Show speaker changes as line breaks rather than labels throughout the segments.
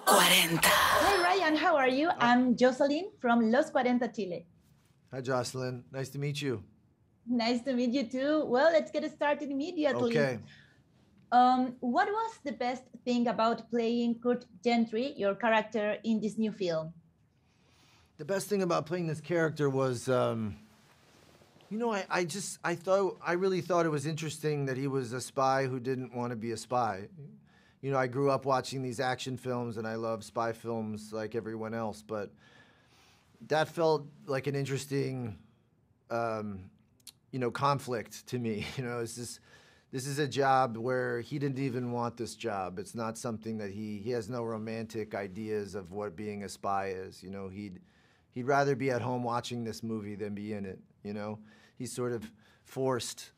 LOS40.
Hi Ryan, how are you? I'm Jocelyn from LOS40 Chile.
Hi, Jocelyn. Nice to meet you.
Nice to meet you too. Well, let's get started immediately.
Okay.
What was the best thing about playing Curt Gentry, your character in this new film?
The best thing about playing this character was, you know, I really thought it was interesting that he was a spy who didn't want to be a spy. You know, I grew up watching these action films and I love spy films like everyone else, but that felt like an interesting, you know, conflict to me. You know, this is a job where he didn't even want this job. It's not something that he has no romantic ideas of what being a spy is. You know, he'd rather be at home watching this movie than be in it. You know, he's sort of forced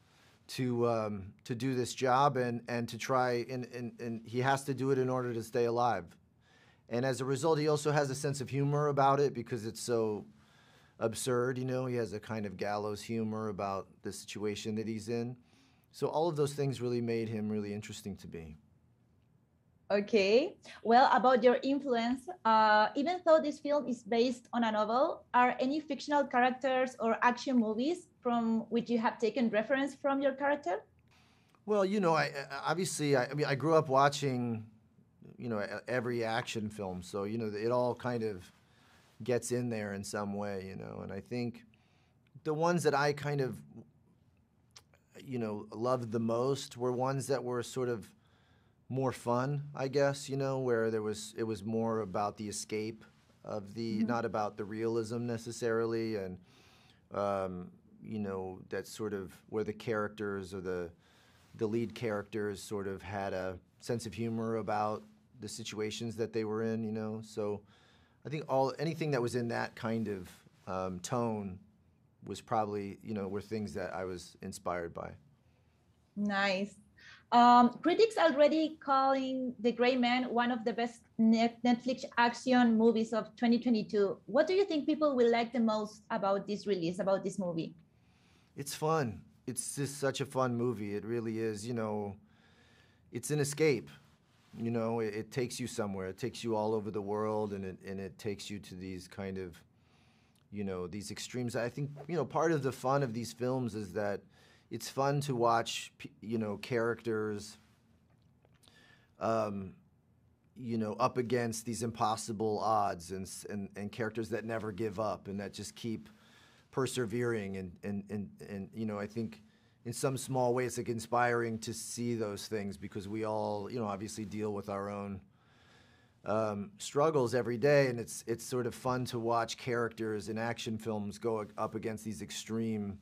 to do this job and to try, and he has to do it in order to stay alive. And as a result, he also has a sense of humor about it because it's so absurd. You know, he has a kind of gallows humor about the situation that he's in. So all of those things really made him really interesting to me.
Okay. Well, about your influence, even though this film is based on a novel, are any fictional characters or action movies from which you have taken reference from your character?
Well, you know, I mean, I grew up watching, you know, every action film. So, you know, it all kind of gets in there in some way, you know. And I think the ones that I kind of, you know, loved the most were ones that were sort of more fun, I guess, you know, where it was more about the escape of the, not about the realism necessarily, and you know, that sort of where the characters or the lead characters sort of had a sense of humor about the situations that they were in, you know. So I think anything that was in that kind of tone was probably, you know, were things that I was inspired by.
Nice. Critics already calling The Gray Man one of the best Netflix action movies of 2022. What do you think people will like the most about this release, about this movie?
It's fun. It's just such a fun movie. It really is. You know, it's an escape. You know, it takes you somewhere. It takes you all over the world, and it takes you to these kind of, you know, these extremes. I think, you know, part of the fun of these films is that it's fun to watch, you know, characters, you know, up against these impossible odds and characters that never give up and that just keep persevering. And you know, I think in some small way it's like inspiring to see those things because we all, you know, obviously deal with our own struggles every day, and it's sort of fun to watch characters in action films go up against these extreme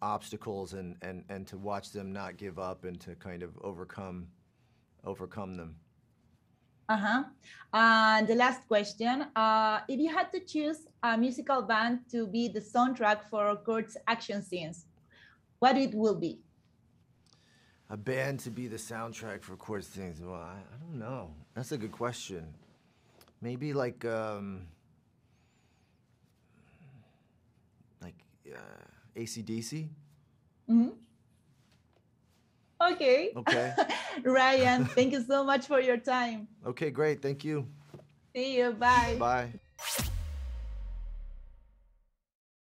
obstacles and to watch them not give up and to kind of overcome them.
And the last question, if you had to choose a musical band to be the soundtrack for Kurt's action scenes, what it will be?
A band to be the soundtrack for Kurt's scenes? Well, I don't know. That's a good question. Maybe like AC/DC?
Okay.
Okay.
Ryan, thank you so much for your time.
Okay, great. Thank you.
See you. Bye.
Bye.